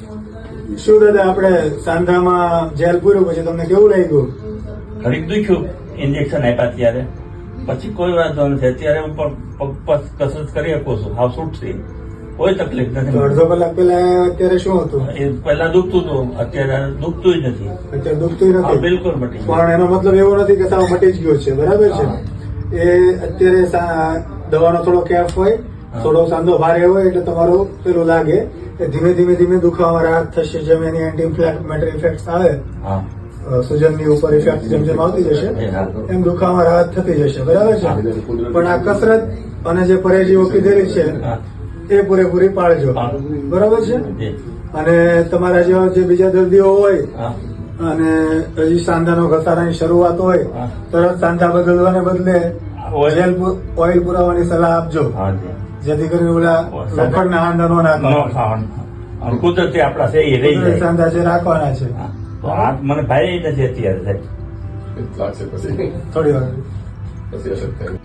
શું દાદા આપણે સાંધામાં જેલ પૂર્યું પછી તમને કેવું લાગ્યું? ઘડીક દુખ્યું, ઇન્જેક્શન આપ્યા ત્યારે, પછી કોઈ વાંધો નથી. અત્યારે હું પણ પગ પર કસરત કરી શકું છું, હાવ છૂટશે, કોઈ તકલીફ તો નથી. અડધો કલાક પહેલા અત્યારે શું હતું? એ પહેલા દુખતું હતું, અત્યારે દુખતું નથી. અત્યારે દુખતું હા, નથી, બિલકુલ મટી ગયું. પણ એનો મતલબ એવો નથી કે સાવ મટી જ ગયો છે, બરાબર છે? એ અત્યારે દવાનો થોડો કેફ હોય, થોડો સાંધો ભારે હોય એટલે તમારું પેલું લાગે કે ધીમે ધીમે દુખાવામાં રાહત થશે. જેમ એની એન્ટી ઇન્ફ્લેમેટરી ઇફેક્ટ આવે, હા, સૂજનની ઉપર ઇફેક્ટ જેમ જેમ આવતી જશે એમ દુખાવામાં રાહત થતી જશે, બરાબર છે? પણ આ કસરત અને જે પરેજીઓ કીધેલી છે હા, એ પૂરેપૂરી પાળજો, બરાબર છે? જી, અને તમારા જેવા જે બીજા દર્દીઓ હોય હા, અને હજી સાંધાનો ઘસારાની શરૂઆત હોય, હા. તરત સાંધા બદલવાને બદલે ઓઇલ. ઓઇલ પુરાવાની સલાહ આપજો, હા, જી. જેથી કરીને ઓલા લોખંડના હાંડા નો ન નાખવા. ખાવાનું. અને કુદરતી આપણા છે એ રહી કુદરતી જાય. સાંધા છે રાખવાના છે. હા. તો આ મને ભાઈ નથી અત્યારે સાહેબ. લાગશે પછી થોડી વાર પછી અસર થાય.